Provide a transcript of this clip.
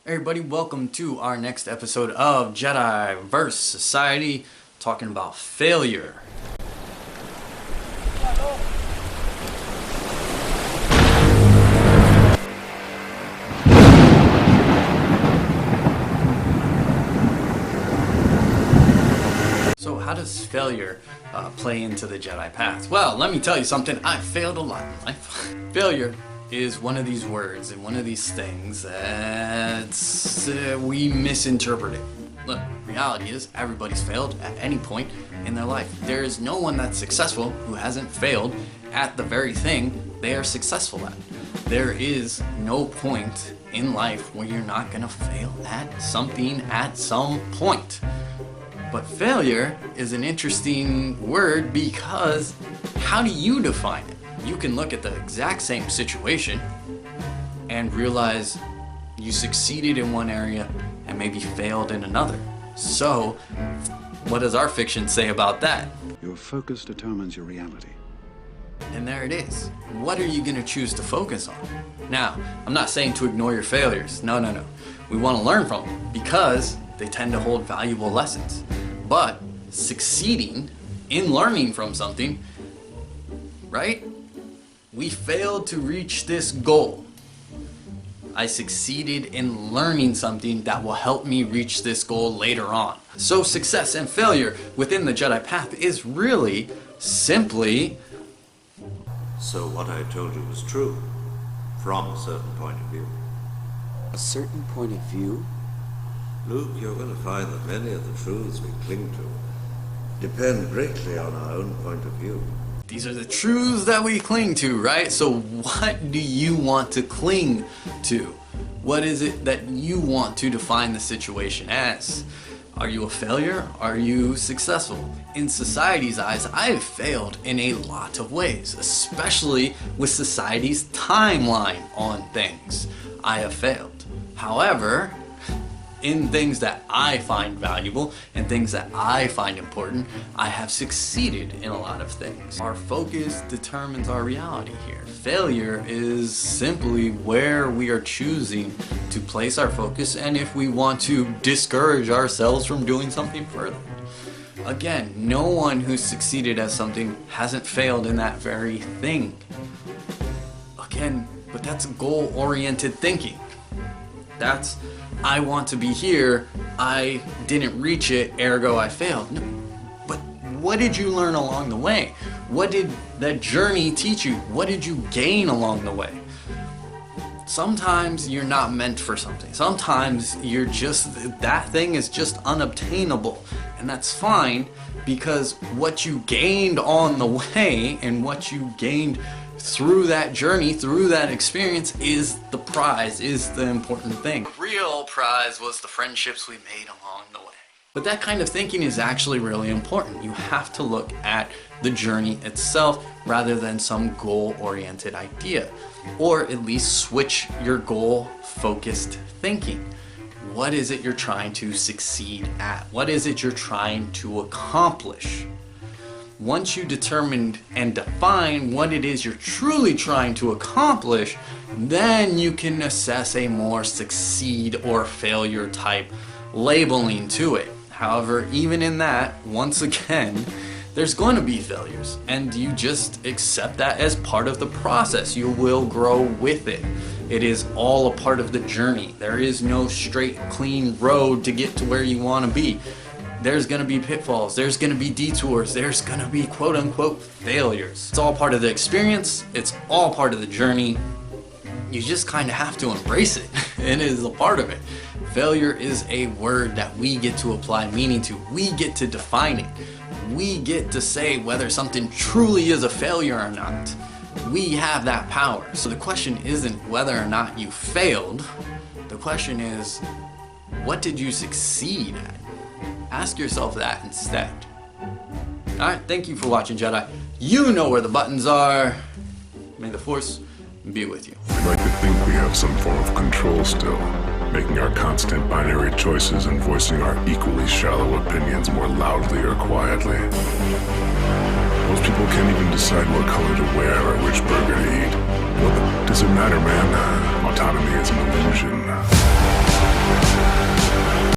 Everybody, welcome to our next episode of Jedi vs. Society, talking about failure. So how does failure play into the Jedi path? Well, let me tell you something. I failed a lot in life. Failure is one of these words and one of these things that we misinterpret it. Look, reality is everybody's failed at any point in their life. There is no one that's successful who hasn't failed at the very thing they are successful at. There is no point in life where you're not gonna fail at something at some point. But failure is an interesting word because how do you define it? You can look at the exact same situation and realize you succeeded in one area and maybe failed in another. So, what does our fiction say about that? Your focus determines your reality. And there it is. What are you going to choose to focus on? Now, I'm not saying to ignore your failures. No. We want to learn from them because they tend to hold valuable lessons. But succeeding in learning from something, right? We failed to reach this goal. I succeeded in learning something that will help me reach this goal later on. So success and failure within the Jedi path is really simply... So what I told you was true, from a certain point of view. A certain point of view? Luke, you're going to find that many of the truths we cling to depend greatly on our own point of view. These are the truths that we cling to, right? So what do you want to cling to? What is it that you want to define the situation as? Are you a failure? Are you successful? In society's eyes, I have failed in a lot of ways, especially with society's timeline on things. I have failed. However, in things that I find valuable and things that I find important, I have succeeded in a lot of things. Our focus determines our reality here. Failure is simply where we are choosing to place our focus and if we want to discourage ourselves from doing something further. Again, no one who's succeeded at something hasn't failed in that very thing. Again, but that's goal-oriented thinking. That's, I want to be here, I didn't reach it, ergo I failed. No. But what did you learn along the way? What did that journey teach you? What did you gain along the way? Sometimes you're not meant for something. Sometimes you're just, that thing is just unobtainable. And that's fine because what you gained on the way and what you gained through that journey, through that experience, is the prize, is the important thing. The real prize was the friendships we made along the way. But that kind of thinking is actually really important. You have to look at the journey itself rather than some goal-oriented idea. Or at least switch your goal-focused thinking. What is it you're trying to succeed at? What is it you're trying to accomplish? Once you determine and define what it is you're truly trying to accomplish, then you can assess a more succeed or failure type labeling to it. However, even in that, once again, there's going to be failures, and you just accept that as part of the process. You will grow with it. It is all a part of the journey. There is no straight, clean road to get to where you want to be. There's going to be pitfalls, there's going to be detours, there's going to be quote-unquote failures. It's all part of the experience, it's all part of the journey. You just kind of have to embrace it. It is a part of it. Failure is a word that we get to apply meaning to. We get to define it. We get to say whether something truly is a failure or not. We have that power. So the question isn't whether or not you failed. The question is, what did you succeed at? Ask yourself that instead. Alright, thank you for watching, Jedi. You know where the buttons are. May the Force be with you. We like to think we have some form of control still, making our constant binary choices and voicing our equally shallow opinions more loudly or quietly. Most people can't even decide what color to wear or which burger to eat. What does it matter, man? Autonomy is an illusion.